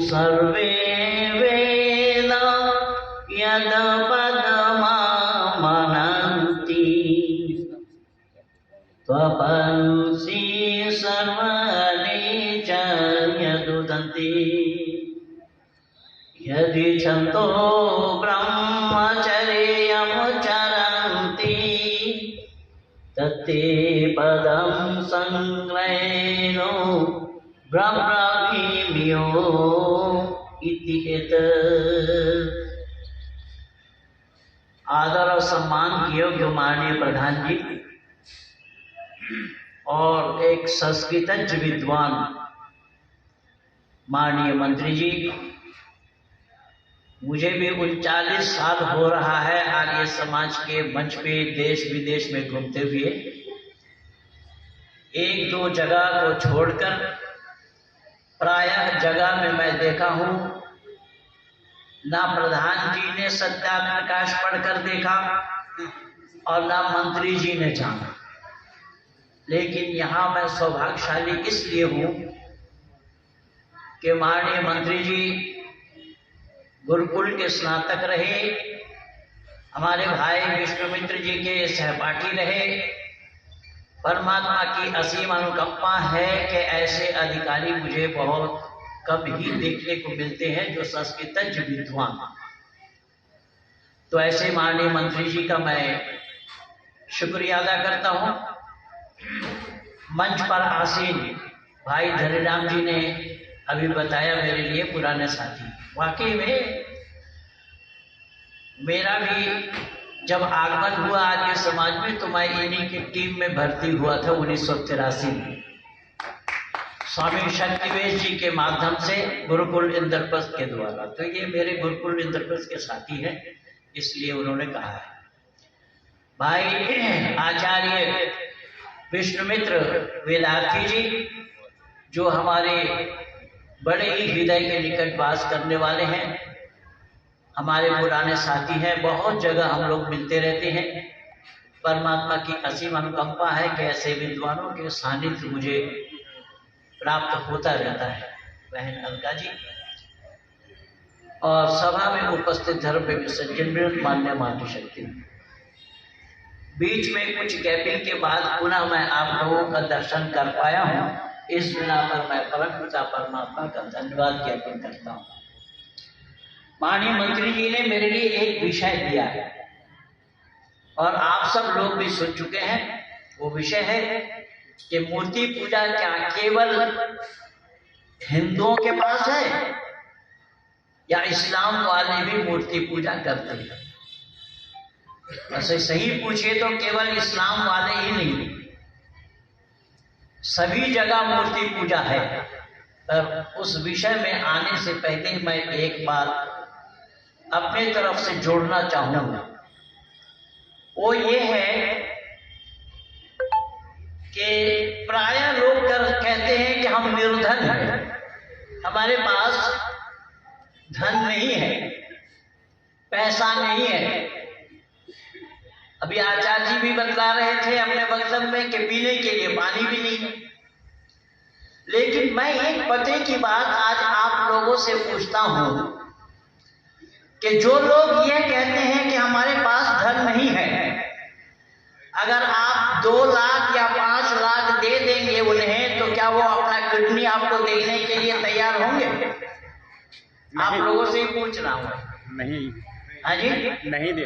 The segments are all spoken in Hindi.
सर्वे वेद यदपदमामनन्ति त्वपंसि सर्वाणि च यदुदन्ति यदि छन्दो ब्रह्मचर्यमुच्चरन्ति तत्ते पदं संग्रहेणो ब्रह्मभीम्यो इति एतत्। आदर और सम्मान के योग्य माननीय प्रधान जी और एक संस्कृतज्ञ विद्वान माननीय मंत्री जी, मुझे भी 39 साल हो रहा है आर्य समाज के मंच पे देश विदेश में घूमते हुए। एक दो जगह को छोड़कर प्रायः जगह में मैं देखा हूं ना प्रधान जी ने सत्याप्रकाश पढ़कर देखा और ना मंत्री जी ने जाना, लेकिन यहाँ मैं सौभाग्यशाली इसलिए हूँ कि माननीय मंत्री जी गुरुकुल के स्नातक रहे, हमारे भाई विष्णुमित्र जी के सहपाठी रहे। परमात्मा की असीम अनुकंपा है कि ऐसे अधिकारी मुझे बहुत कम ही देखने को मिलते हैं जो संस्कृतज्ञ विद्वान। तो ऐसे माननीय मंत्री जी का मैं शुक्रिया अदा करता हूँ। मंच पर आसीन भाई धनीराम जी ने अभी बताया मेरे लिए पुराने साथी। वाकई में मेरा भी जब आगमन हुआ आर्य समाज में तो मैं इन्हीं की टीम में भर्ती हुआ था 1983 में, स्वामी शक्तिवेश जी के माध्यम से गुरुकुल इंद्रप्रस्थ के द्वारा। तो ये मेरे गुरुकुल इंद्रप्रस्थ के साथी हैं, इसलिए उन्होंने कहा है। भाई आचार्य विष्णुमित्र वेदार्थी जी जो हमारे बड़े ही हृदय के निकट वास करने वाले हैं, हमारे पुराने साथी हैं, बहुत जगह हम लोग मिलते रहते हैं। परमात्मा की असीम अनुकंपा है कि ऐसे विद्वानों के सानिध्य मुझे प्राप्त होता रहता है। बहन अलका जी और सभा में उपस्थित धर्म पे सज्जन मान्य मातृशक्ति, बीच में कुछ गैपिंग के बाद पुनः मैं आप लोगों का दर्शन कर पाया हूँ। इस बिना पर मैं परम पिता परमात्मा का धन्यवाद ज्ञापन करता हूँ। माननीय मंत्री जी ने मेरे लिए एक विषय दिया है और आप सब लोग भी सुन चुके हैं। वो विषय है कि मूर्ति पूजा क्या केवल हिंदुओं के पास है या इस्लाम वाले भी मूर्ति पूजा करते हैं? वैसे सही पूछिए तो केवल इस्लाम वाले ही नहीं, सभी जगह मूर्ति पूजा है। पर उस विषय में आने से पहले मैं एक बात अपने तरफ से जोड़ना चाहूंगा। वो ये है कि प्रायः लोग कहते हैं कि हम निर्धन हैं, हमारे पास धन नहीं है, पैसा नहीं है। अभी आचार्य जी भी बतला रहे थे अपने वक्तव्य में कि पीने के लिए पानी भी नहीं है। लेकिन मैं एक पते की बात आज आप लोगों से पूछता हूं कि जो लोग ये कहते हैं कि हमारे पास धन नहीं है, अगर आप 2 लाख या 5 लाख दे देंगे उन्हें तो क्या वो अपना किडनी आपको देने के लिए तैयार होंगे? आप लोगों से ही पूछ रहा हूँ। नहीं। हाँ जी, नहीं दे।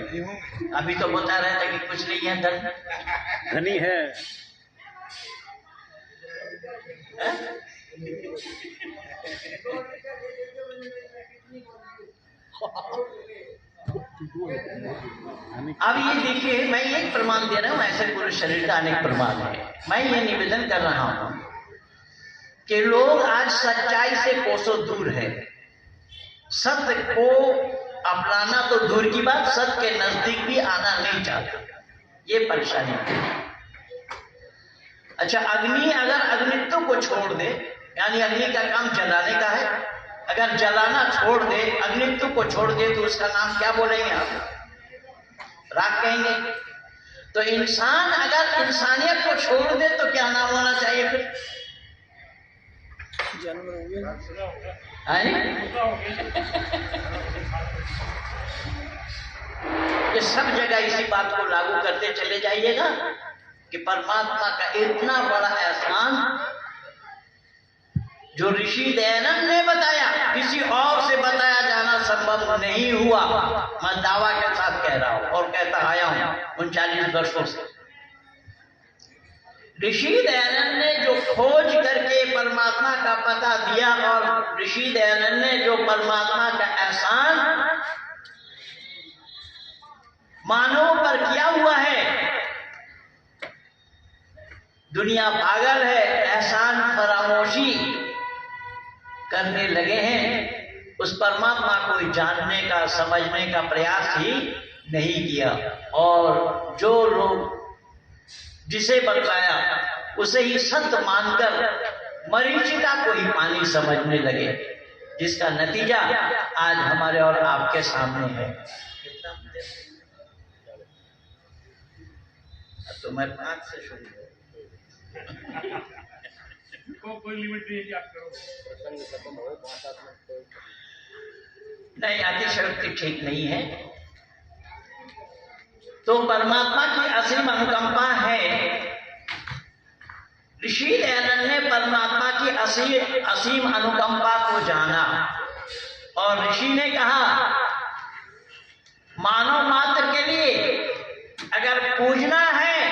अभी तो बता रहे थे कि कुछ नहीं है, धन धनी है। अब ये देखिए, मैं एक प्रमाण दे रहा हूँ, ऐसे पूरे शरीर का अनेक प्रमाण है। मैं ये निवेदन कर रहा हूँ कि लोग आज सच्चाई से कोसों दूर है। सत्य को अपनाना तो दूर की बात, सत्य के नजदीक भी आना नहीं चाहते, ये परेशानी है। अच्छा, अग्नि अगर अग्नित्व को छोड़ दे, यानी अग्नि का काम जलाने का है, अगर जलाना छोड़ दे, अग्नित्व को छोड़ दे, तो उसका नाम क्या बोलेंगे आप? राख कहेंगे। तो इंसान अगर इंसानियत को छोड़ दे तो क्या नाम होना चाहिए फिर? ये सब जगह इसी बात को लागू करते चले जाइएगा कि परमात्मा का इतना बड़ा एहसान जो ऋषि दयानंद ने बताया, किसी और से बताया जाना संभव नहीं हुआ। मैं दावा के साथ कह रहा हूं और कहता आया हूं 39 वर्षों से। ऋषि दयानंद ने जो खोज करके परमात्मा का पता दिया और ऋषि दयानंद ने जो परमात्मा का एहसान मानव पर किया हुआ है, दुनिया पागल है, एहसान फरामोशी करने लगे हैं, उस परमात्मा को जानने का समझने का प्रयास ही नहीं किया। और जो लोग जिसे बतलाया उसे ही सत्य मानकर मरीचिका को ही पानी समझने लगे, जिसका नतीजा आज हमारे और आपके सामने है। तो मैं 5 से शुरू कोई लिमिट नहीं है कि आप करो। नहीं, अतिशयोक्ति ठीक नहीं है। तो परमात्मा की असीम अनुकंपा है। ऋषि दयानंद ने परमात्मा की असीम अनुकंपा को जाना और ऋषि ने कहा मानव मात्र के लिए अगर पूजना है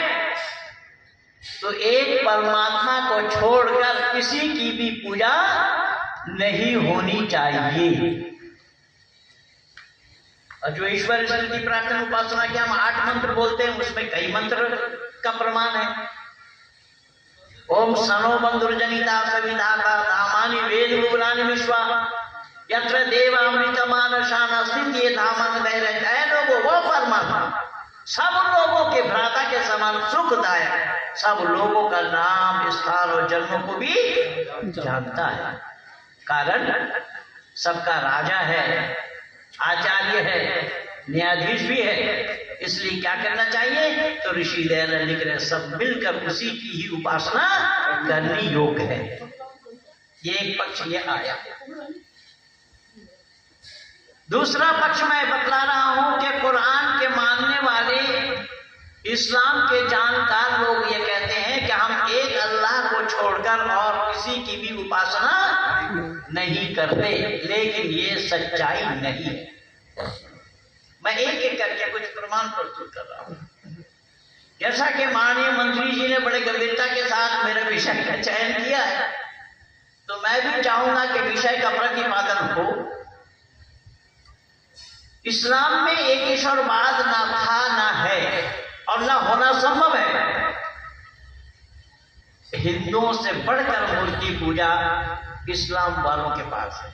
तो एक परमात्मा को छोड़कर किसी की भी पूजा नहीं होनी चाहिए। और जो ईश्वर स्तुति प्रार्थना उपासना के हम 8 मंत्र बोलते हैं, उसमें कई मंत्र का प्रमाण है। ओम सनो बंधुर्जनिता सविधाता धामानि वेद रूलानि विश्वा यत्र देवामृतमानशान सिंधि धामन धैर्य। ऐ लोगों, वो परमात्मा सब लोगों के भ्राता के समान सुखदायक, सब लोगों का नाम स्थान और जन्मों को भी जानता है। कारण सबका राजा है, आचार्य है, न्यायाधीश भी है। इसलिए क्या करना चाहिए? तो ऋषि दयानंद लिख रहे सब मिलकर उसी की ही उपासना करनी योग्य है। ये एक पक्ष ये आया। दूसरा पक्ष मैं बतला रहा हूं कि कुरान के मानने वाले इस्लाम के जानकार लोग ये कहते हैं कि हम एक अल्लाह को छोड़कर और किसी की भी उपासना नहीं करते, लेकिन ये सच्चाई नहीं है। मैं एक एक करके कुछ प्रमाण प्रस्तुत कर रहा हूं। जैसा कि माननीय मंत्री जी ने बड़े गंभीरता के साथ मेरे विषय का चयन किया है, तो मैं भी चाहूंगा कि विषय का प्रतिपादन हो। इस्लाम में एक ईश्वरवाद ना था, ना है और ना होना संभव है। हिंदुओं से बढ़कर मूर्ति पूजा इस्लाम वालों के पास है।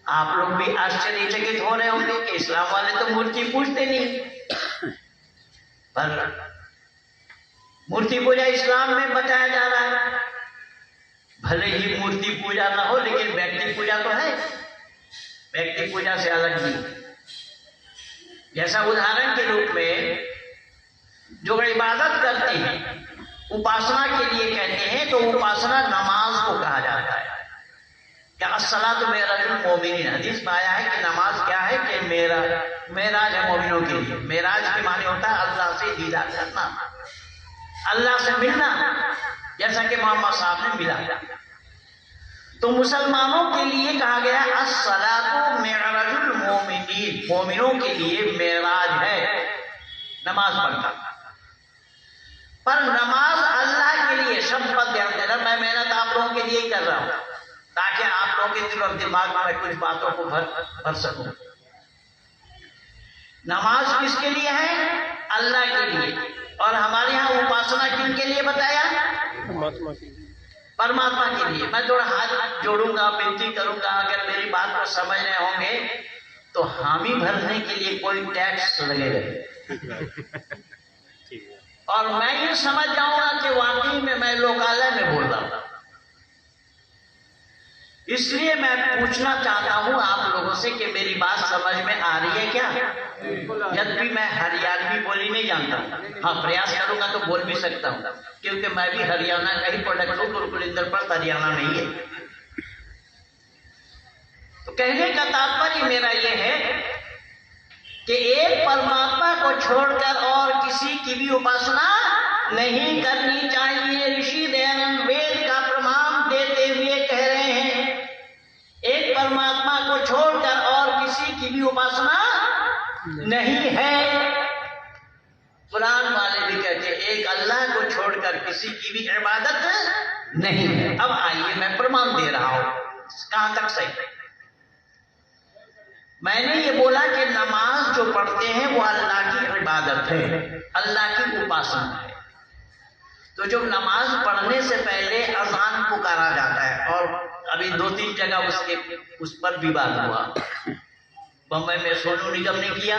आप लोग भी आश्चर्यचकित हो रहे होंगे कि इस्लाम वाले तो मूर्ति पूजते नहीं, पर मूर्ति पूजा इस्लाम में बताया जा रहा है। भले ही मूर्ति पूजा ना हो, लेकिन व्यक्ति पूजा तो है। व्यक्ति पूजा से अलग नहीं। जैसा उदाहरण के रूप में जो इबादत करते हैं, उपासना के लिए कहते हैं, तो उपासना नमाज को कहा जाता है। क्या अस्सलातु मेराजुल मोमिनीन, हदीस में आया है कि नमाज क्या है कि मेराज है मोमिनों के लिए। मेराज के माने होता है अल्लाह से दीदार करना, अल्लाह से मिलना, जैसा कि मोहम्मद साहब ने मिला। तो मुसलमानों के लिए कहा गया अस्सलातु मेराजुल मोमिनीन, मोमिनों के लिए मेराज है नमाज पढ़ना। पर नमाज अल्लाह के लिए, शब्द पर ध्यान देना, मैं मेहनत आप लोगों के लिए ही कर रहा हूं ताकि आप लोगों के दिल और दिमाग में कुछ बातों को भर सकूं। नमाज किसके लिए है? अल्लाह के लिए। और हमारे यहाँ उपासना किनके लिए बताया? परमात्मा के लिए। मैं थोड़ा हाथ जोड़ूंगा, विनती करूंगा, अगर मेरी बात को समझ रहे होंगे तो हामी भरने के लिए कोई टैक्स लगेगा और मैं ये समझ जाऊंगा कि वाकई में मैं लोकालय में बोल रहा हूं। इसलिए मैं पूछना चाहता हूं आप लोगों से कि मेरी बात समझ में आ रही है क्या? जब भी मैं हरियाणवी बोली नहीं जानता, हाँ प्रयास करूंगा तो बोल भी सकता हूँ, क्योंकि मैं भी हरियाणा का ही प्रोडक्ट हूँ, गुरुकुल इंद्रप्रस्थ हरियाणा में ही है। तो कहने का तात्पर्य मेरा यह है कि एक परमात्मा को छोड़कर और किसी की भी उपासना नहीं करनी चाहिए। ऋषि दयानंद वेद का प्रमाण देते हुए कह रहे हैं, एक परमात्मा को छोड़कर और किसी की भी उपासना नहीं है। कुरान वाले भी कहते हैं एक अल्लाह को छोड़कर किसी की भी इबादत नहीं है। अब आइए मैं प्रमाण दे रहा हूं, कहां तक सही। मैंने ये बोला कि नमाज जो पढ़ते हैं वो अल्लाह की इबादत है, अल्लाह की उपासना है। तो जब नमाज पढ़ने से पहले अजान पुकारा जाता है, और अभी 2-3 जगह उस पर विवाद हुआ। बम्बई में सोनू निगम ने किया,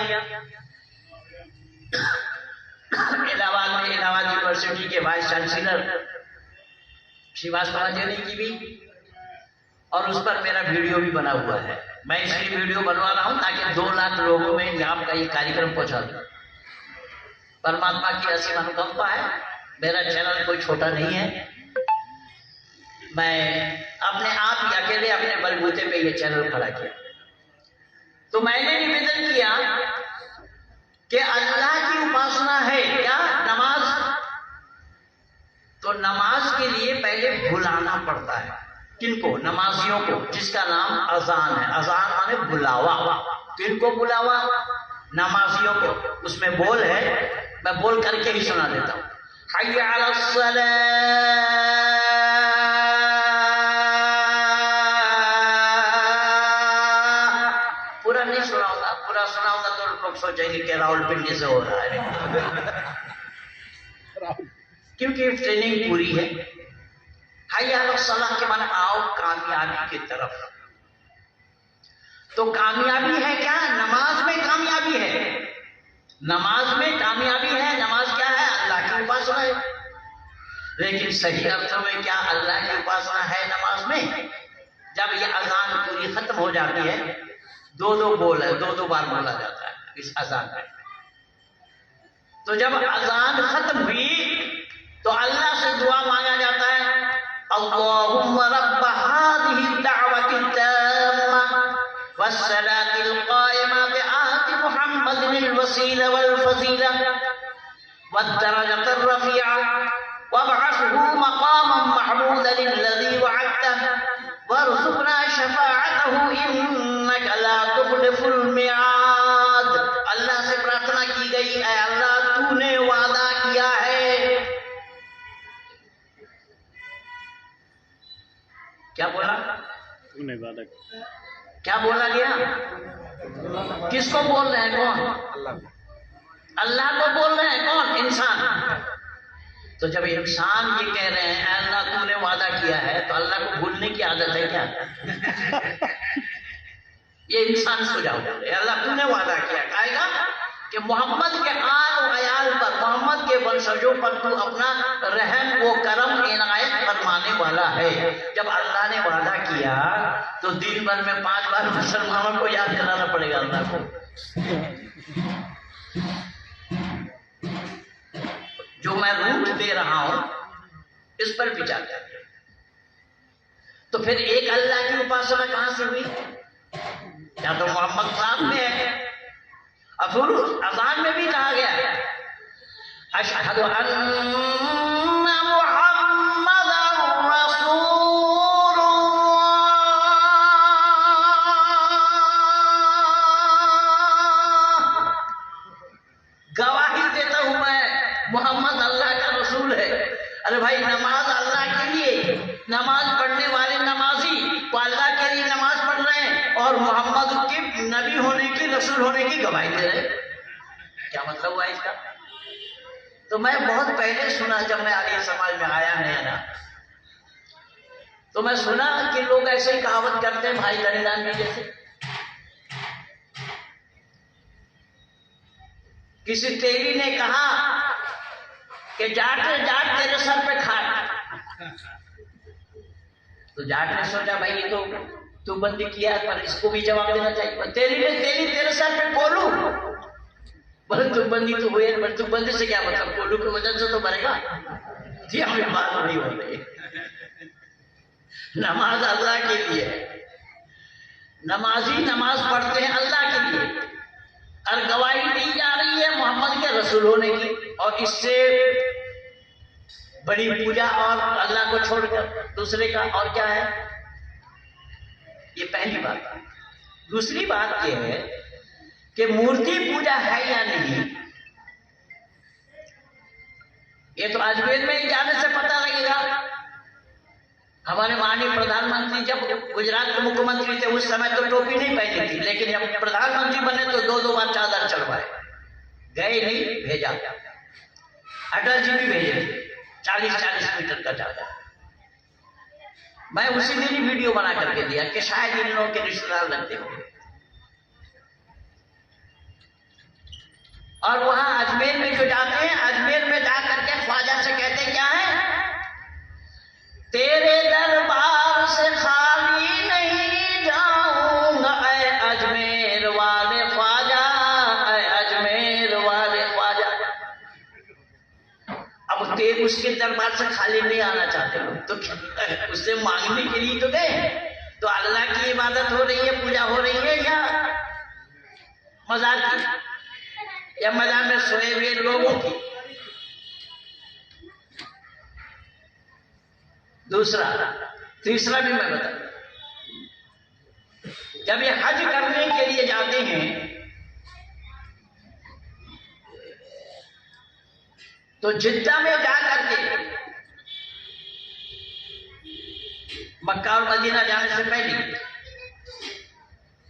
इलाहाबाद में इलाहाबाद यूनिवर्सिटी के वाइस चांसलर श्रीवास्तव जी ने की भी, और उस पर मेरा वीडियो भी बना हुआ है। मैं इसलिए वीडियो बनवा रहा हूं ताकि 2 लाख लोगों में आपका ये कार्यक्रम पहुंचा दूं। परमात्मा की असीम अनुकंपा है, मेरा चैनल कोई छोटा नहीं है। मैं अपने आप ही अकेले अपने बलबूते पे ये चैनल खड़ा किया। तो मैंने निवेदन किया कि अल्लाह की उपासना है क्या? नमाज। तो नमाज के लिए पहले बुलाना पड़ता है। किनको? नमाजियों को, जिसका नाम अजान है। अजान माने बुलावा। किनको बुलावा? नमाजियों को। उसमें बोल है, मैं बोल करके ही सुना देता हूं। हय्या अलस सलाह, पूरा नहीं सुनाऊंगा, पूरा सुनाऊंगा तो लोग सोचेंगे कि रावलपिंडी से हो रहा है, क्योंकि ट्रेनिंग पूरी है। हय्या अलस सलाह के माने आओ कामयाबी की तरफ। तो कामयाबी है क्या? नमाज में कामयाबी है, नमाज में कामयाबी है। नमाज क्या है? अल्लाह की उपासना है। लेकिन सही अर्थों में क्या अल्लाह की उपासना है नमाज में? जब ये अजान पूरी खत्म हो जाती है, 2-2 बोल है, 2-2 बार बोला जाता है इस अजान में। तो जब अजान खत्म हुई तो अल्लाह से दुआ मांगा जाता है, अल्लाहुम्मा रब्ब हादिही दावति ताम्मा वस्सलातिल कायमा बिआति मुहम्मदिल वसीला वल फजीला वद्दरजतर रफीआ वबअसहु मकामम महमूदन लज़ी वअदतह वरज़ुक़ना शफ़ाअतहु इन्नका ला तुख़लिफ़ुल मिआद। अल्लाह से प्रार्थना की गई, ऐ अल्लाह तूने वादा किया है। क्या बोला? तूने वादा क्या बोला गया? किसको बोल रहे हैं? कौन? अल्लाह को बोल रहे हैं। कौन? इंसान। तो जब इंसान ये कह रहे हैं अल्लाह तूने वादा किया है, तो अल्लाह को भूलने की आदत है क्या? ये इंसान सुझाव दे रहे, अल्लाह तूने वादा किया, कहेगा कि मोहम्मद के आल और अयाल पर, मोहम्मद के वंशजों पर तू अपना रहम वो करम इनायत फरमाने वाला है। जब अल्लाह ने वादा किया तो दिन भर में 5 बार मुसलमानों को याद कराना पड़ेगा अल्लाह को। जो मैं रूट दे रहा हूं इस पर विचार करिए। तो फिर एक अल्लाह की उपासना कहां से हुई? या तो मोहम्मद साहब में है, और अज़ान में भी कहा गया अशहदु अन्ना मुहम्मदन रसूलुल्लाह। गवाही देता हूं मैं मोहम्मद अल्लाह का रसूल है। अरे भाई, नमाज अल्लाह के लिए, नमाज पढ़ने वाले नमाजी तो अल्लाह के लिए नमाज पढ़ रहे हैं और मोहम्मद के नबी होने की, रसूल होने की गवाही दे रहे हैं। क्या मतलब हुआ इसका? तो मैं बहुत पहले सुना, जब मैं आर्य समाज में आया नया ना, तो मैं सुना कि लोग ऐसे ही कहावत करते हैं भाई धनीराम जी जैसे। किसी तेली ने कहा कि जाट जाट तेरे सर पे खा, तो जाट ने सोचा भाई ये तो तू बंदी किया पर इसको भी जवाब देना चाहिए। तेरे सर पे कोलू, बोले तुम बंदी तो हुए पर तुम बंदी से क्या मतलब, कोलू के वजन से तो मरेगा। जी हमें बात नहीं हो रही। नमाज अल्लाह के लिए, नमाजी नमाज पढ़ते हैं अल्लाह के लिए, और गवाही दी जा रही है मोहम्मद के रसूल होने की, और इससे बड़ी पूजा और अल्लाह को छोड़कर दूसरे का और क्या है। ये पहली बात। दूसरी बात यह है कि मूर्ति पूजा है या नहीं, ये तो अजमेर में ही जाने से पता लगेगा। हमारे माननीय प्रधानमंत्री जब गुजरात के मुख्यमंत्री थे उस समय तो टोपी नहीं पहनी थी, लेकिन जब प्रधानमंत्री बने तो 2-2 बार चादर चढ़वाए, गए नहीं भेजा। अटल जी भी भेजे 40-40 मीटर का चादर। मैं उसी दिन ही वीडियो बना करके दिया कि शायद इन लोगों के रिश्तेदार लगते हो। और वहां अजमेर में जो जाते हैं, अजमेर में जाकर के ख्वाजा से कहते क्या है, तेरे दरबार से खाली नहीं जाऊंगा ऐ अजमेर वाले ख्वाजा, ऐ अजमेर वाले ख्वाजा। अब तेरे उसके दरबार से खाली नहीं आना चाहते हो तो उससे मांगने के लिए तो गए। तो अल्लाह की इबादत हो रही है, पूजा हो रही है, या मजार की, या मजार में सोए हुए लोगों की। दूसरा, तीसरा भी मैं बता, जब ये हज करने के लिए जाते हैं तो जिद्दा में जाकर के मक्का और मदीना जाने से पहले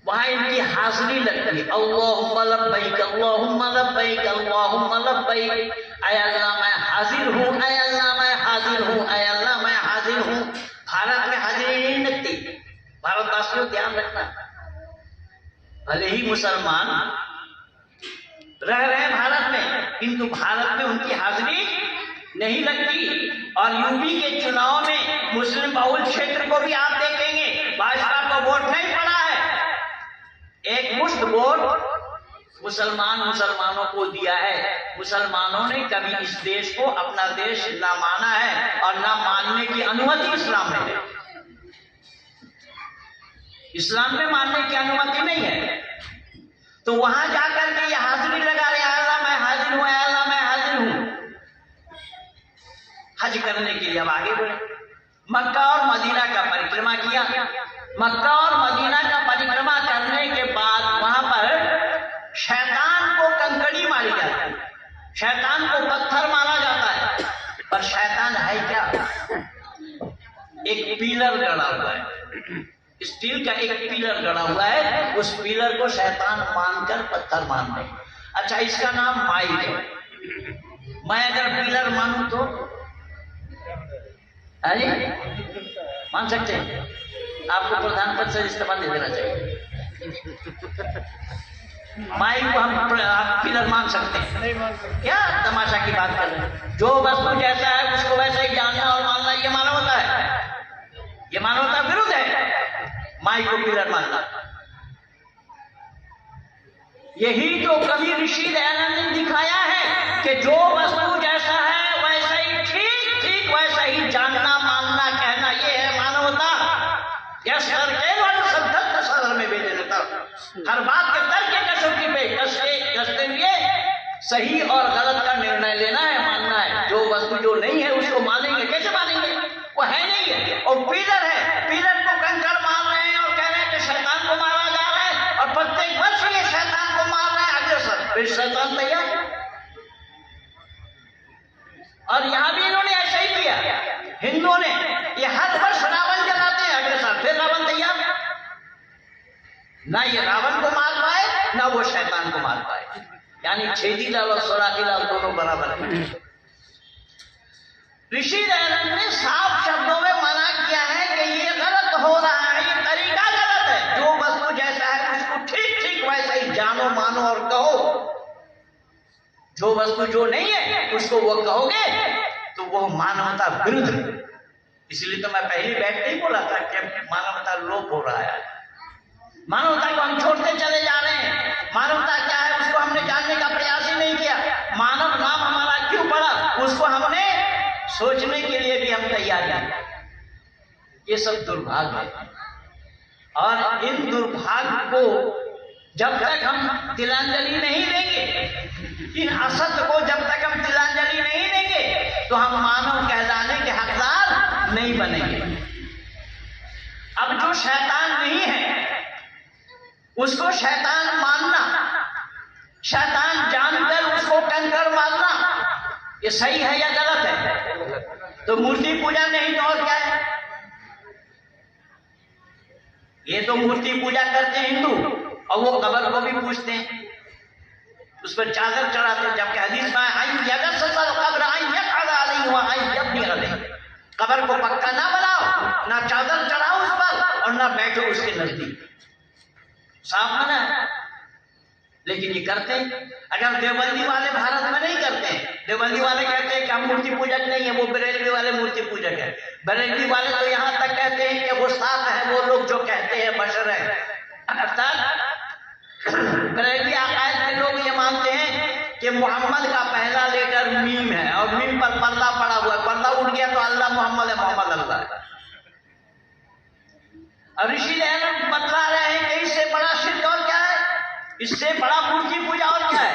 वहां इनकी हाजिरी लगती है। अल्लाहुम्मा लब्बैक अल्लाहुम्मा लब्बैक अल्लाहुम्मा लब्बैक, ऐ अल्लाह मैं हाजिर हूं, ऐ अल्लाह मैं हाजिर हूं, ऐ अल्लाह मैं हाजिर हूं। भारत में हाजिरी नहीं लगती। भारतवासियों ध्यान रखना, भले ही मुसलमान रह रहे भारत में किंतु भारत में उनकी हाजिरी नहीं लगती। और यूपी के चुनाव में मुस्लिम बहुल क्षेत्र को भी आप देखेंगे भाजपा को वोट नहीं पड़ा है, एक मुश्त वोट मुसलमानों को दिया है। मुसलमानों ने कभी इस देश को अपना देश ना माना है और ना मानने की अनुमति इस्लाम में है। इस्लाम में मानने की अनुमति नहीं है। तो वहां जाकर के ये हाजिरी लगा रहे, अल्लाह मैं हाजिर हूं, अल्लाह मैं हाजिर हूं। हज करने के लिए अब आगे बढ़े, मक्का और मदीना का परिक्रमा किया। मक्का और मदीना का परिक्रमा करने के बाद वहां पर शैतान को कंकड़ी मारी जाती है, शैतान को पत्थर मारा जाता है। पर शैतान है क्या, एक पिलर गड़ा हुआ है, स्टील का एक पिलर गड़ा हुआ है, उस पिलर को शैतान मानकर पत्थर मार रहे। अच्छा, इसका नाम माई है। मैं अगर पिलर मानूं तो अरे मान सकते हैं? आपको प्रधान पद से इस्तीफा दे देना चाहिए। माई को हम पिलर मान सकते हैं क्या? तमाशा की बात कर रहे हैं। जो वस्तु जैसा है उसको वैसा ही जानना और मानना, ये मानवता है, ये मानवता विरुद्ध है माई को पिलर मानना। यही तो कवि ऋषि दयानंद ने दिखाया है कि जो वस्तु जैसा है वैसा ही ठीक वैसा ही जानना, मानना, कहना, ये है मानवता। यह सर के सदर में भेजे देता, हर बात के तर्क के कसौटी पे कसते हुए सही और गलत का निर्णय लेना है, मानना है। जो वस्तु जो नहीं है उसको मानेंगे, कैसे मानेंगे? वो है नहीं है। और पिलर है, पिलर को कंकड़ मार रहे हैं और कह रहे हैं कि शैतान को मारा जा रहा है, और प्रत्येक वर्ष ये शैतान को मार रहे हैं अग्रसर, फिर शैतान तैयार। और यहां भी इन्होंने ऐसा ही किया, हिंदुओं ने। ये हर वर्ष रावण जलाते हैं अग्रसर, फिर रावण तैयार। ना ये रावण को मार पाए ना वो शैतान को मार पाए, यानी छेदी लाल और सोराखी लाल दोनों बराबर हैं। ऋषि दयानंद ने साफ शब्दों में मना किया है कि ये गलत हो रहा है, ये तरीका गलत है। जो वस्तु जैसा है उसको ठीक वैसा ही जानो, मानो और कहो। जो वस्तु जो नहीं है उसको वो कहोगे तो वो मानवता विरुद्ध है। इसलिए तो मैं पहली बैठते ही बोला था कि मानवता लोप हो रहा है। मानवता को हम छोड़ते चले जा रहे हैं। मानवता क्या है उसको हमने जानने का प्रयास ही नहीं किया। मानव नाम हमारा क्यों पड़ा उसको हमने सोचने के लिए भी हम तैयार हैं। ये सब दुर्भाग्य है और इन दुर्भाग्य को जब तक हम तिलांजलि नहीं देंगे, इन असत को जब तक हम तिलांजलि नहीं देंगे तो हम मानव कहलाने के हकदार नहीं बनेंगे। अब जो शैतान नहीं है उसको शैतान मानना, शैतान जानकर उसको कंकड़ मारना, ये सही है या गलत है? तो मूर्ति पूजा नहीं तो और क्या है? ये तो मूर्ति पूजा करते हैं हिंदू और वो कब्र को भी पूछते हैं, उस पर चादर चढ़ाते हैं। जबकि हदीस में कब्र को पक्का ना बनाओ, ना चादर चढ़ाओ उस पर और ना बैठो उसके नजदीक, साफ मना है। लेकिन ये करते हैं। अगर देवबंदी वाले भारत में नहीं करते हैं, देवबंदी वाले कहते हैं कि हम मूर्ति पूजक नहीं है, वो बरेलवी वाले मूर्ति पूजक है। बरेलवी वाले तो यहाँ तक कहते हैं कि वो साफ है, वो लोग जो कहते हैं बशर है। अर्थात बरेलवी अकायद के लोग ये मानते हैं कि मोहम्मद का पहला लेटर मीम है और मीम पर पर्दा पड़ा हुआ है, पर्दा उठ गया तो अल्लाह मोहम्मद है, मोहम्मद अल्लाह है। और ऋषि दयानंद बतला रहे हैं कि इससे बड़ा शिर्क और क्या है, इससे बड़ा मूर्ति पूजा और क्या है।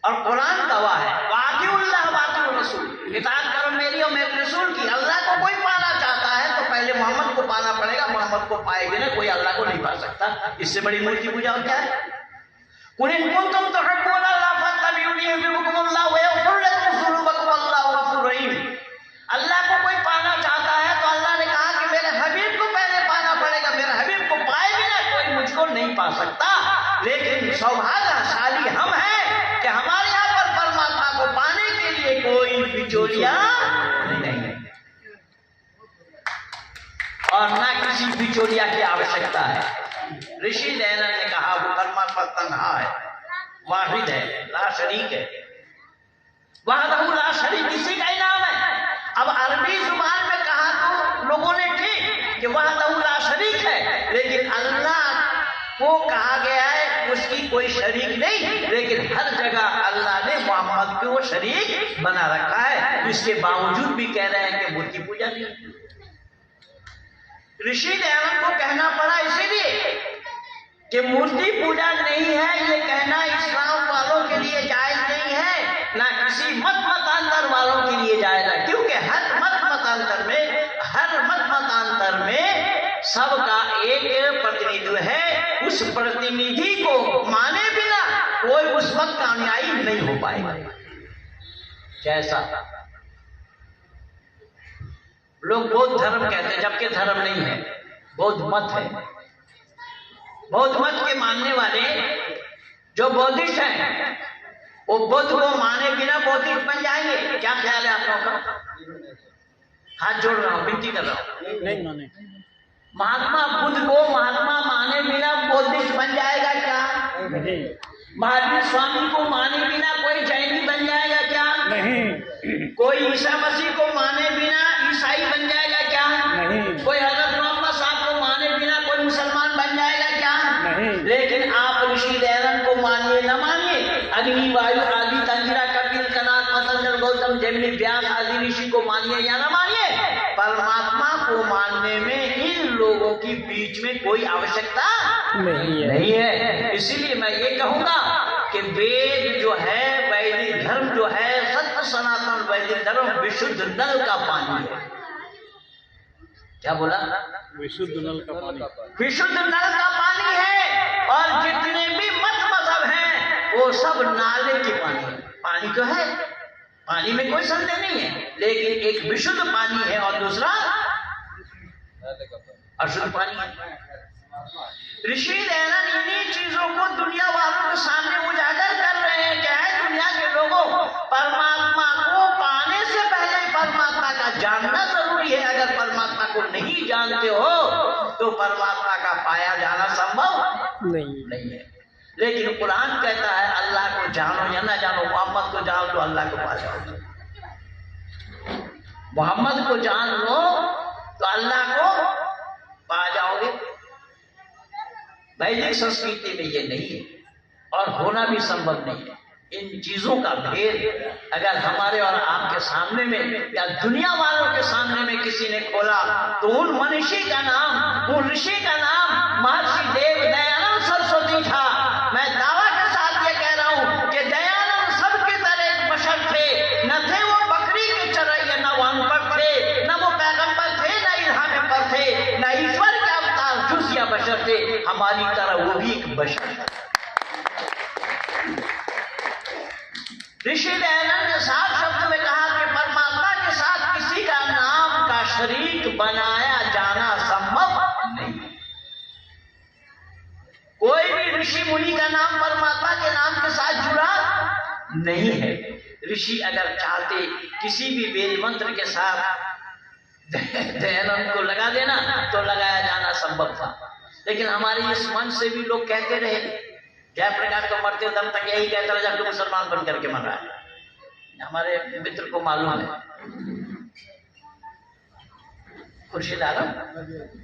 और कुरान गवाह है, वातिउल्लाह वातिउर रसूल, इताअत करो मेरी और मेरे रसूल की। अल्लाह को कोई पाना चाहता है तो पहले मोहम्मद को पाना पड़ेगा, मोहम्मद को पाए बिना कोई अल्लाह को नहीं पा सकता। इससे बड़ी मूर्ति पूजा और क्या है। कुल इन कुंतुम तुहिब्बूना अल्लाह फत्तबिऊनी युहिब्बुकुमुल्लाह व यग़फिर लकुम ज़ुनूबकुम वल्लाहु गफूरुर रहीम। अल्लाह को कोई पाना चाहता है तो अल्लाह ने कहा कि मेरे हबीब को पहले पाना पड़ेगा, मेरे हबीब को पाए बिना कोई मुझको नहीं पा सकता। लेकिन सौभाग्यशाली हम हैं कि हमारे यहाँ पर परमात्मा को पाने के लिए कोई बिचौलिया नहीं है और ना किसी बिचौलिया की आवश्यकता है। ऋषि दयानंद ने कहा वो परमात्मा तन्हा है, वाहिद है, ला शरीक है, वहदहू ला शरीक, इसी का ही नाम है। अब अरबी जुबान में कहा तो लोगों ने ठीक कि वहदहू ला शरीक है, लेकिन अल्लाह को कहा गया है उसकी कोई शरीक नहीं। लेकिन हर जगह अल्लाह ने मोहम्मद को शरीक बना रखा है, इसके बावजूद भी कह रहे हैं कि मूर्ति पूजा नहीं। ऋषि दयानंद को कहना पड़ा इसीलिए कि मूर्ति पूजा नहीं है, ये कहना इस्लाम वालों के लिए जायज नहीं है, ना किसी मतांतर वालों के लिए जायज है। क्योंकि हर मतांतर में सबका एक प्रतिनिधि है, उस प्रतिनिधि को माने बिना कोई उस मत का अनुयायी नहीं हो पाएगा। जैसा लोग बौद्ध धर्म कहते हैं जबकि धर्म नहीं है, बौद्ध मत है। बौद्ध मत के मानने वाले जो बौद्धिस्ट हैं वो बुद्ध को माने बिना बौद्धिस्ट बन जाएंगे। क्या ख्याल है आप लोगों का? हाथ जोड़ रहा हूं, विनती कर रहा हूं। नहीं माने। महात्मा बुद्ध को महात्मा माने बिना बौद्धिस्ट बन जाएगा क्या? नहीं। महावीर स्वामी को माने बिना कोई जैनी बन जाएगा क्या? नहीं। कोई ईसा मसीह को माने बिना ईसाई बन जाएगा क्या? नहीं। कोई हजरत मोहम्मद साहब को माने बिना कोई मुसलमान बन जाएगा क्या? नहीं। लेकिन आप ऋषि दयानंद को मानिए न मानिए, अग्नि वायु आदि तंजिरा कपिल कनाथ पतंजल गौतम जैमिनी व्यास आदि ऋषि को मानिए या न मानिए, परमात्मा को मानने में इन लोगों की बीच में कोई आवश्यकता नहीं है। इसीलिए मैं ये कहूंगा कि वेद जो है, वैदिक धर्म जो है, सत्य सनातन वैदिक धर्म विशुद्ध नल का पानी है। क्या बोला? विशुद्ध नल का पानी। विशुद्ध नल का पानी है। और जितने भी मत मजहब हैं वो सब नाले के पानी है। पानी तो है, पानी में कोई संदेह नहीं है, लेकिन एक विशुद्ध पानी है और दूसरा अशुद्ध पानी है। ऋषि दयानंद इन्हीं चीजों को दुनिया वालों के सामने उजागर कर रहे हैं। क्या है? दुनिया के लोगों, परमात्मा को पाने से पहले परमात्मा का जानना जरूरी है। अगर परमात्मा को नहीं जानते हो तो परमात्मा का पाया जाना संभव नहीं है। लेकिन कुरान कहता है अल्लाह को जानो या ना जानो, मोहम्मद को जानो तो अल्लाह को पा जाओ। मोहम्मद को जान लो तो अल्लाह को पा जाओगे। वैदिक संस्कृति में ये नहीं है और होना भी संभव नहीं है। इन चीजों का भेद अगर हमारे और आपके सामने में या दुनिया वालों के सामने में किसी ने खोला तो उन मनीषी का नाम, उन ऋषि का नाम महर्षि देव दयानंद सरस्वती था। मैं दावा के साथ ये कह रहा हूं कि दयानंद सबकी तरह एक बशर थे। न थे वो बकरी के चरैया, न वो अनपढ़ थे, न वो पैगंबर थे, न इल्हाम पर थे, न ईश्वर के अवतार जुज़ या बशर थे। हमारी तरह वो भी एक बशर था। ऋषि दयानंद ने साफ शब्द में कहा कि परमात्मा के साथ किसी का नाम का शरीक बनाया जाना संभव नहीं। कोई भी ऋषि मुनि का नाम परमात्मा के नाम के साथ जुड़ा नहीं है। ऋषि अगर चाहते किसी भी वेद मंत्र के साथ दयानंद को लगा देना तो लगाया जाना संभव था, लेकिन हमारे इस मन से भी लोग कहते रहे। जयप्रकाश तो मरते दम तक यही कहता रहा जब मुसलमान बन करके मर रहा है। हमारे मित्र को मालूम है, खुर्शीद आलम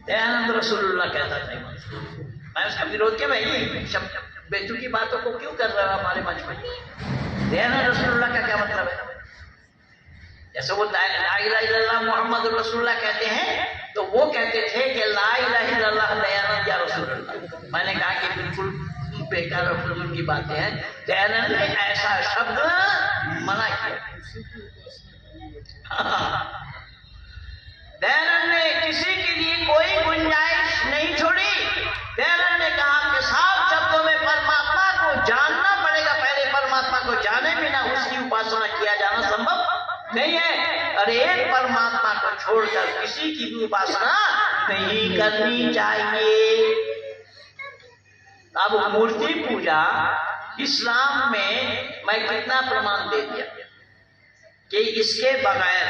दयानंद रसूलुल्लाह कहता था। मैं उसका विरोध किया, भाई सब बेतुकी बातों को क्यों कर रहा है हमारे मंच में। दयानंद रसूलुल्लाह का क्या मतलब है? जैसे वो ला इलाहा इल्लल्लाह मोहम्मद रसूलुल्लाह कहते हैं तो वो कहते थे कि ला इलाहा इल्लल्लाह दयानंद या रसूलुल्लाह। मैंने कहा कि बिल्कुल बेकार और फिल्म की बातें हैं। दयानंद ने ऐसा शब्द मना किया। दयानंद ने किसी के लिए कोई गुंजाइश नहीं छोड़ी। दयानंद ने कहा कि साफ शब्दों में परमात्मा को जानना पड़ेगा। पहले परमात्मा को जाने बिना उसकी उपासना किया जाना संभव नहीं है। और एक परमात्मा को छोड़कर किसी की भी उपासना नहीं करनी चाहिए। अब मूर्ति पूजा इस्लाम में मैं कितना प्रमाण दे दिया कि इसके बगैर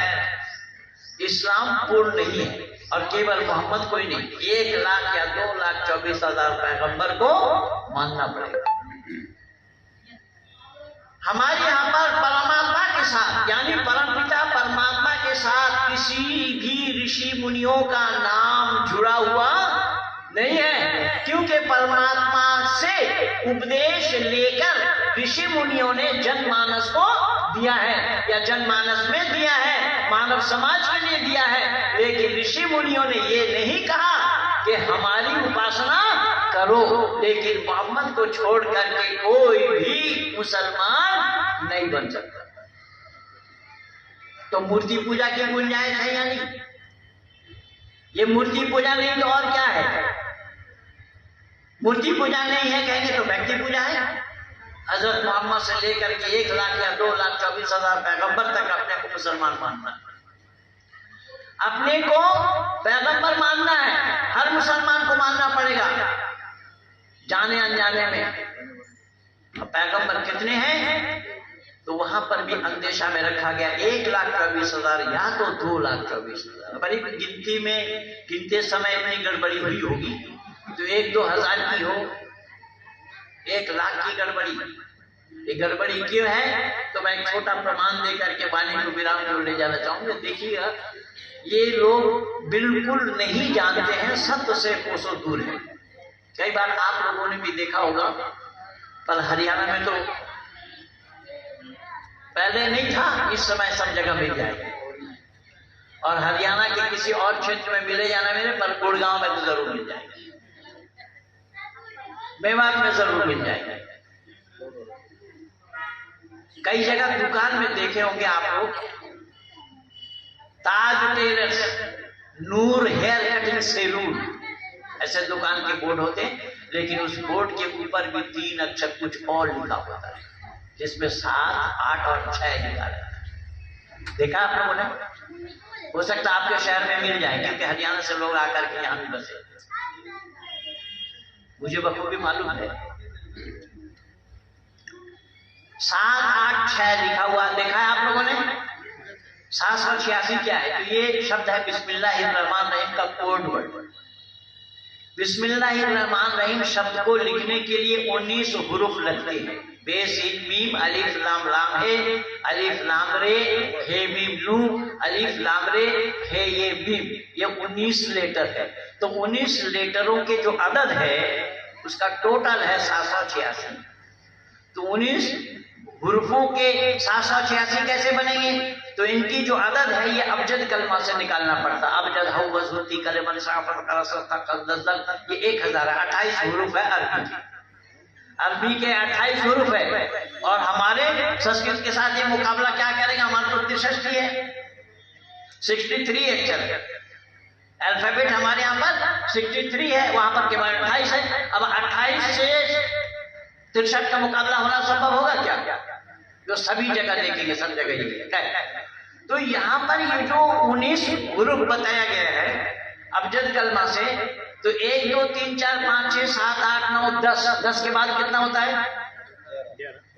इस्लाम पूर्ण नहीं है। और केवल मोहम्मद को ही नहीं, 1 लाख या 2,24,000 पैगंबर को मानना पड़ेगा। हमारे यहाँ पर परमात्मा के साथ यानी परमपिता परमात्मा के साथ किसी भी ऋषि मुनियों का नाम जुड़ा हुआ नहीं है, क्योंकि परमात्मा से उपदेश लेकर ऋषि मुनियों ने जनमानस को दिया है या जनमानस में दिया है, मानव समाज के लिए दिया है। लेकिन ऋषि मुनियों ने ये नहीं कहा कि हमारी उपासना करो, लेकिन मोहम्मद को छोड़ करके कोई भी मुसलमान नहीं बन सकता। तो मूर्ति पूजा की गुंजाइश है या नहीं? ये मूर्ति पूजा नहीं तो और क्या है? मूर्ति पूजा नहीं है कहेंगे तो व्यक्ति पूजा है। हजरत मोहम्मद से लेकर के 1 लाख या 2,24,000 पैगंबर तक अपने को मुसलमान मानना है, अपने को पैगंबर मानना है। हर मुसलमान को मानना पड़ेगा जाने अनजाने में। अब पैगंबर कितने हैं तो वहां पर भी अंदेशा में रखा गया 1,24,000 या तो 2,24,000। बड़ी गिनती में गिनते समय इतनी गड़बड़ी हुई होगी तो 1-2 हज़ार की हो, 1 लाख की गड़बड़ी। ये गड़बड़ी क्यों है तो मैं एक छोटा प्रमाण देकर के वाणी को विराम को ले जाना चाहूंगा। देखिएगा, ये लोग बिल्कुल नहीं जानते हैं, सत्य से कोसों दूर है। कई बार आप लोगों ने भी देखा होगा, पर हरियाणा में तो पहले नहीं था, इस समय सब जगह मिल जाएगा। और हरियाणा के किसी और क्षेत्र में मिले जाना मेरे, पर गुड़गांव में तो जरूर मिल जाएगा, मेवात में जरूर मिल जाएगा। कई जगह दुकान में देखे होंगे आप लोग, ताज टेलर्स, नूर हेयर कटिंग सैलून, ऐसे दुकान के बोर्ड होते हैं। लेकिन उस बोर्ड के ऊपर भी 3 अक्षर कुछ और लिखा होता है, जिसमें 7, 8 और 6 लिखा रहता है। देखा आप लोगों ने? हो सकता है आपके शहर में मिल जाए, क्योंकि हरियाणा से लोग आकर के यहाँ भी बसे, मुझे बखूबी मालूम है। 7, 8, 6 लिखा हुआ देखा है आप लोगों ने? 786 क्या है? तो ये शब्द है बिस्मिल्लाहिर्रहमानिर्रहीम का कोड वर्ड। बिस्मिल्लाहिर्रहमानिर्रहीम शब्द को लिखने के लिए 19 हुरूफ लगते हैं। बे सीन मीम अलिफ लाम लाम है, अलिफ लाम रे हे मीम नून, अलिफ लाम रे हे ये मीम, ये 19 लेटर है। तो 19 लेटरों के जो अदद है उसका टोटल है 786। तो 19 हुर्फों के 786 कैसे बनेंगे? तो इनकी जो अदद है ये अबजद कलमा से निकालना पड़ता। अबजद हवज़ुती कलमन साफत करसता कददल, ये 1000 है। 28 हुरूफ है अरबी के, अरबी के 28 हुरूफ है। और हमारे संस्कृत के साथ ये मुकाबला क्या करेंगे? हमारा तो 63 है, 63 अक्षर है। अल्फाबेट हमारे यहाँ पर 63 है, वहां पर केवल 28 है। अब 28 से 63 का मुकाबला होना संभव होगा क्या? जो सभी जगह देखेंगे सब जगह ये है। तो यहाँ पर ये जो 19 हुरूफ बताया गया है अबजद कलमा से, तो 1 2 3 4 5 6 7 8 9 10, 10 के बाद कितना होता है?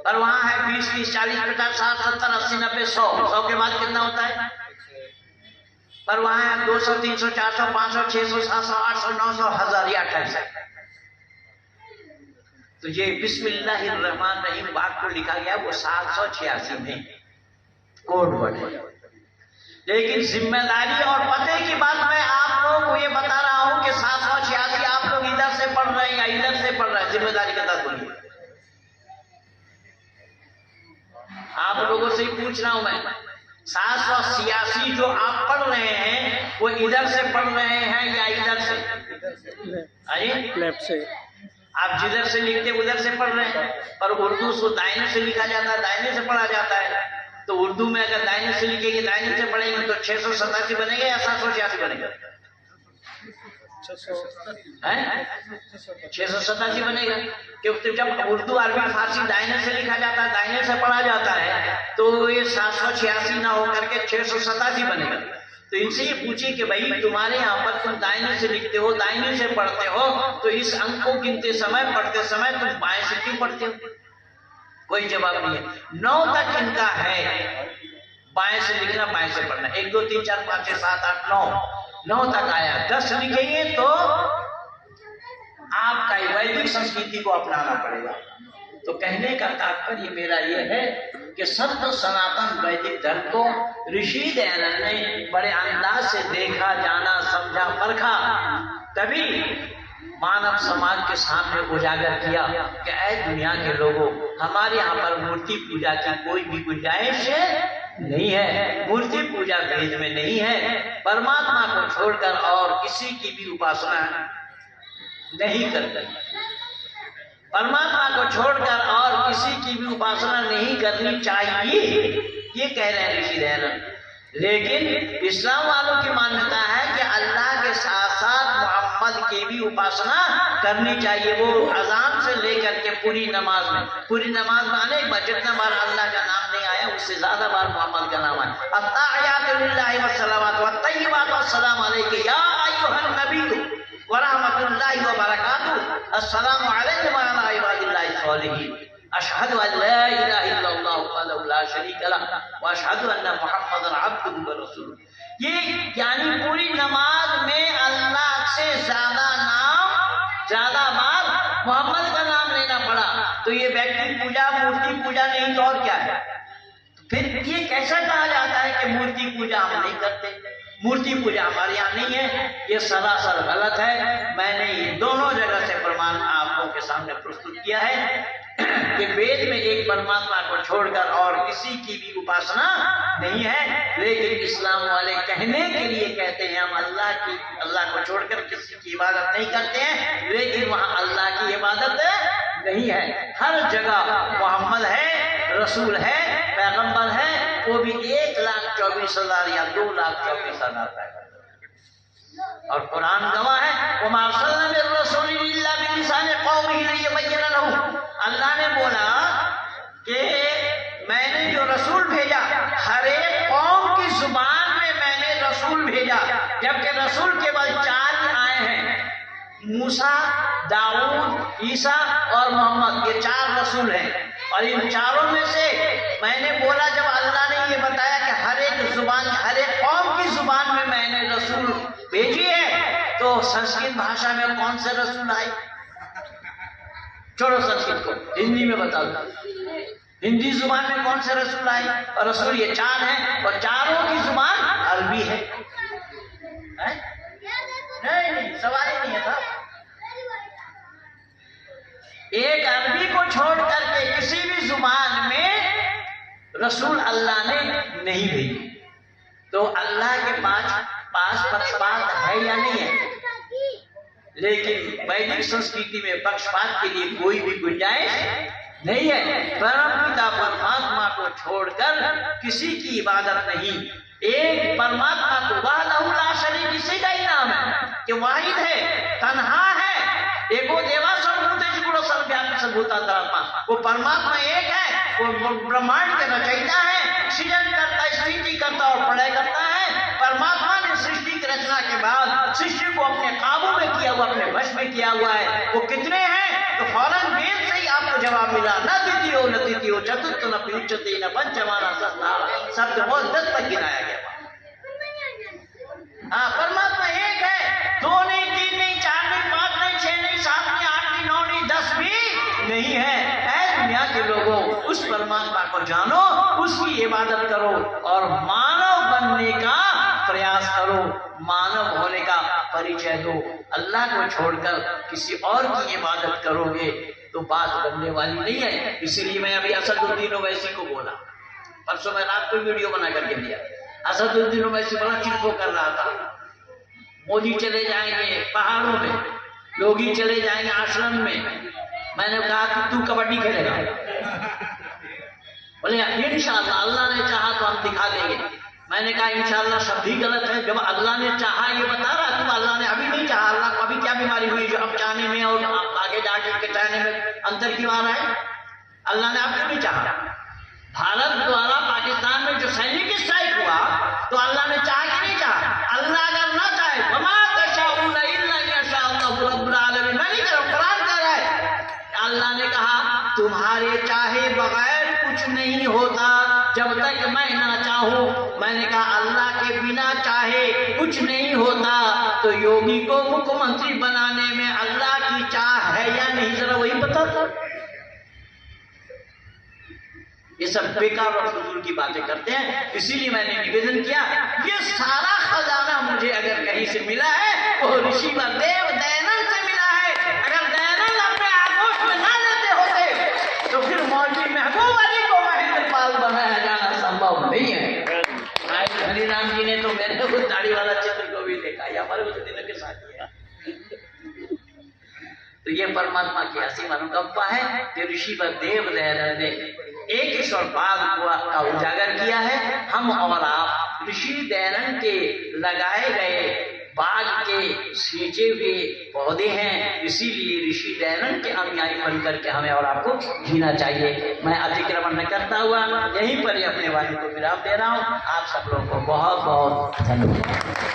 और वहां है 20 30 40 50 60 70 80 90 100, 100 के बाद कितना होता है? पर वहां है 200 300 400 500 600 700 800 900 1000, ये 28 है। तो ये बिस्मिल्लाहिर्रहमानिर्रहीम बात को लिखा गया वो 786 में कोड वर्ड है। लेकिन जिम्मेदारी और पते की बात मैं आप लोगों को ये बता रहा हूं कि 786 आप लोग इधर से पढ़ रहे हैं या इधर से पढ़ रहे हैं, जिम्मेदारी के साथ बोलिए। आप लोगों से ही पूछ रहा हूं मैं, 786 जो आप पढ़ रहे हैं वो इधर से पढ़ रहे हैं या इधर से? अरे लेफ्ट से। आप जिधर से लिखते उधर से पढ़ रहे हैं, पर उर्दू को दाहिने से लिखा जाता है, दाहिने से पढ़ा जाता है। तो उर्दू में अगर दाहिने से लिखेंगे दाहिने से पढ़ेंगे तो 687 बनेगा या 786 बनेगा? 687 बनेगा। क्योंकि जब उर्दू अरबी फारसी दाहिने से लिखा जाता है, दाहिने से पढ़ा जाता है, तो ये 786 ना होकर के 687 बनेगा। तो इनसे ये पूछिए कि भाई तुम्हारे यहाँ पर तुम दाहिने से लिखते हो, दाहिने से पढ़ते हो, तो इस अंक को गिनते समय पढ़ते समय तुम बाएं से क्यों पढ़ते हो? कोई जवाब नहीं है। 9 तक इनका है बाएं से लिखना, बाएं से पढ़ना। 1 2 3 4 5 6 7 8 9 तक आया। 10 लिखेंगे तो आपका वैदिक संस्कृति को अपनाना पड़ेगा। तो कहने का तात्पर्य मेरा यह है कि सत्य सनातन वैदिक धर्म को ऋषि दयानंद ने बड़े अंदाज से देखा, जाना, समझा, परखा, तभी मानव समाज के सामने उजागर किया कि ऐ दुनिया के लोगों, हमारे यहाँ पर मूर्ति पूजा की कोई भी गुंजाइश नहीं है। मूर्ति पूजा वेद में नहीं है। परमात्मा को छोड़कर और किसी की भी उपासना नहीं करते। परमात्मा को छोड़कर और किसी की भी उपासना नहीं करनी चाहिए, ये कह रहे हैं ऋषि दयानंद। लेकिन इस्लाम वालों की मान्यता है कि अल्लाह के साथ साथ मोहम्मद की भी उपासना करनी चाहिए। वो अजान से लेकर के पूरी नमाज में अनेक बार, जितना बार अल्लाह का नाम नहीं आया उससे ज्यादा बार मोहम्मद का नाम आया। अत्ताहियातु लिल्लाहि वस्सलावातु वत्तय्यिबातु अस्सलामु अलैका या अय्युहन नबिय्यु व रहमतुल्लाहि व बरकातुहू अस्सलामु अलैका व अला इबादिल्लाहि सॉलिहीन अशहदु अन ला इलाहा इल्लल्लाहु वहदहु ला शरीका लह व अशहदु अन्ना मुहम्मदन अब्दुहु व रसूलुहु। ये यानी पूरी नमाज में अल्लाह से ज्यादा बार मोहम्मद का नाम लेना पड़ा। तो ये व्यक्ति पूजा, मूर्ति पूजा नहीं तो और क्या है? फिर ये कैसा कहा जाता है कि मूर्ति पूजा हम नहीं करते? मूर्ति पूजा हमारे यहाँ नहीं है, ये सरासर गलत है। मैंने ये दोनों जगह से प्रमाण आप लोगों के सामने प्रस्तुत किया है कि वेद में एक परमात्मा को छोड़कर और किसी की भी उपासना नहीं है। लेकिन इस्लाम वाले कहने के लिए कहते हैं हम अल्लाह को छोड़कर किसी की इबादत नहीं करते हैं, लेकिन वहाँ अल्लाह की इबादत नहीं है। हर जगह मोहम्मद है, रसूल है, पैगंबर है, वो भी 1,24,000 या 2,24,000 है। और कुरान गवाह है, अल्लाह ने बोला कि मैंने जो रसूल भेजा हर एक कौम की जुबान में मैंने रसूल भेजा, जबकि रसूल केवल 4 आए हैं, मूसा, दाऊद, ईसा और मोहम्मद, ये 4 रसूल हैं। और इन चारों में से मैंने बोला, जब अल्लाह ने ये बताया कि हर एक जुबान, हर एक कौम की जुबान में मैंने रसूल भेजी है, तो संस्कृत भाषा में कौन से रसूल आए? छोड़ो संस्कृत को, हिंदी में बता दो। हिंदी जुबान में कौन से रसूल आए? और रसूल ये 4 हैं और चारों की जुबान अरबी है। नहीं, सवाल ही नहीं है था। एक अरबी को छोड़ करके किसी भी जुबान में रसूल अल्लाह ने नहीं भेजी। तो अल्लाह के पास पक्षपात है या नहीं है? लेकिन वैदिक संस्कृति में पक्षपात के लिए कोई भी गुंजाइश नहीं है। परम पिता परमात्मा को छोड़कर किसी की इबादत नहीं। एक परमात्मा को वहदहु ला शरीक, इसी का ही नाम है कि वाहिद है, तन्हा है। एको देवा सर्वभूतेषु गुणो सर्वव्यापी सर्वभूतात्मा। वो परमात्मा एक है, वो ब्रह्मांड के रचयिता है, सृजन करता है, सृष्टि करता और प्रलय करता है। परमात्मा ने सृष्टि की रचना के बाद सृष्टि को अपने काबू में किया हुआ, अपने वश में किया हुआ है। वो कितने हैं? तो फौरन वेद से ही आपको जवाब मिला। न द्वितीयो चतुर्थ न पंचते न पंचमाना शब्द बहुत 10 तक गिनाया गया। हाँ, परमात्मा एक है, 2 नहीं, 3 नहीं, 4 नहीं, 5 नहीं, 6 नहीं, 7 नहीं, 8 नहीं, 9 नहीं, 10 भी नहीं है। ऐ दुनिया के लोगों, उस परमात्मा को जानो, उसकी इबादत करो और मानव बनने का प्रयास करो, मानव होने का परिचय दो। अल्लाह को छोड़कर किसी और की इबादत करोगे तो बात बनने वाली नहीं है। इसीलिए मैं अभी असदुद्दीन ओवैसी को बोला, परसों मैं रात को वीडियो बना करके दिया। असदुद्दीन ओवैसी बड़ा चिंता कर रहा था, मोदी चले जाएंगे पहाड़ों में, योगी चले जाएंगे आश्रम में। मैंने कहा कि तू कबड्डी खेलेगा? बोले इंशाअल्लाह अल्लाह ने चाहा तो हम दिखा देंगे। मैंने कहा इंशाअल्लाह सब भी गलत है। जब अल्लाह ने चाहा ये बता रहा तू, अल्लाह ने अभी नहीं चाहा। अल्लाह को अभी क्या बीमारी हुई जो अब चाहने में और आगे जाके के चाहने में अंतर क्यों आ रहा है? अल्लाह ने अभी नहीं चाहा। भारत द्वारा पाकिस्तान में जो सैनिक स्ट्राइक हुआ तो अल्लाह ने चाहा कि नहीं चाहा? अल्लाह अगर ना चाहे अल्लाह ने कहा तुम्हारे चाहे बगैर कुछ नहीं होता जब तक मैं ना चाहूं। मैंने कहा अल्लाह के बिना चाहे कुछ नहीं होता। तो योगी को मुख्यमंत्री बनाने में अल्लाह की चाह है या नहीं, जरा वही बता दो। ये सब बेकार और फजूल की बातें करते हैं। इसीलिए मैंने निवेदन किया, ये सारा खजाना मुझे अगर कहीं से मिला है वो ऋषिवर देव दयानंद से मिला है। अगर दयानंद अपने आगोश में ना लेते होते तो फिर मौलवी महबूब अली को महेंद्रपाल बनाया जाना संभव नहीं है। हरिराम जी ने तो मेरे को दाढ़ी वाला चित्र को भी देखा, या हमारे उस दिन के साथ किया। तो ये परमात्मा की असीम अनुकंपा है कि ऋषिवर देव दयानंद ने एक ईश्वर पाद का उजागर किया है। हम और आप ऋषि दयानंद के लगाए गए बाग के सींचे हुए पौधे हैं। इसीलिए ऋषि दयानंद के अनुयायी बनकर के हमें और आपको जीना चाहिए। मैं अतिक्रमण न करता हुआ यहीं पर ही अपने वाणी को विराम दे रहा हूँ। आप सब लोगों को बहुत बहुत धन्यवाद।